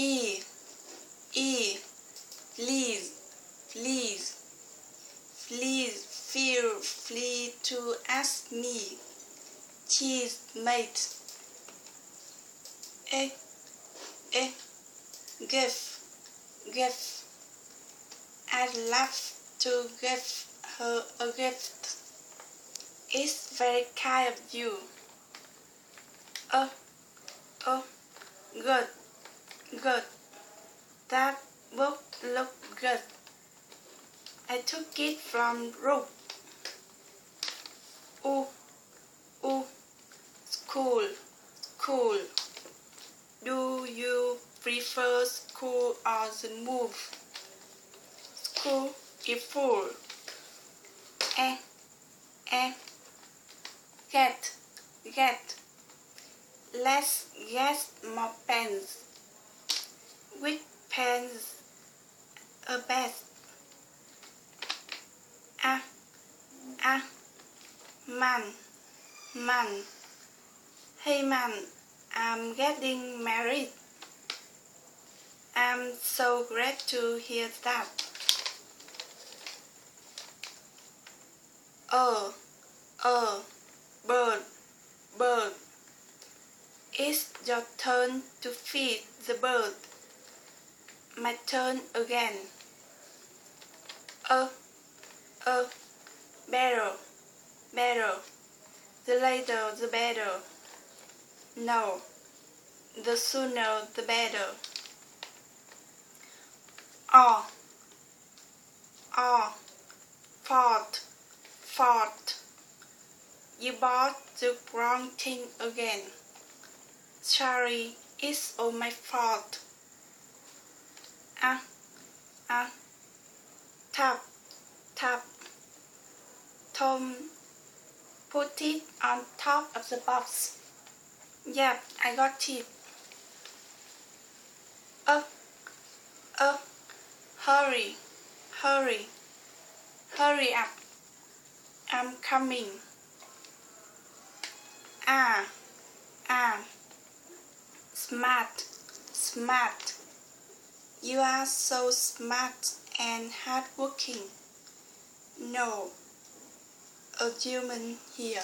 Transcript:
E, E, please, please, please feel free to ask me. Cheese mate. E, E, give. I'd love to give her a gift. It's very kind of you. Oh, good. That book looked good. I took it from Rook. Ooh, school. Do you prefer school or the move? School is full. Get. Let's get more pens. Which pens are best? Man. Hey man, I'm getting married. I'm so glad to hear that. Bird. It's your turn to feed the bird. My turn again. Better. The later the better. No, the sooner the better. Fault. You bought the wrong thing again. Sorry, it's all my fault. Tap. Tom, put it on top of the box. Yep, I got it. Hurry up. I'm coming. Smart. You are so smart and hardworking. No, a human here.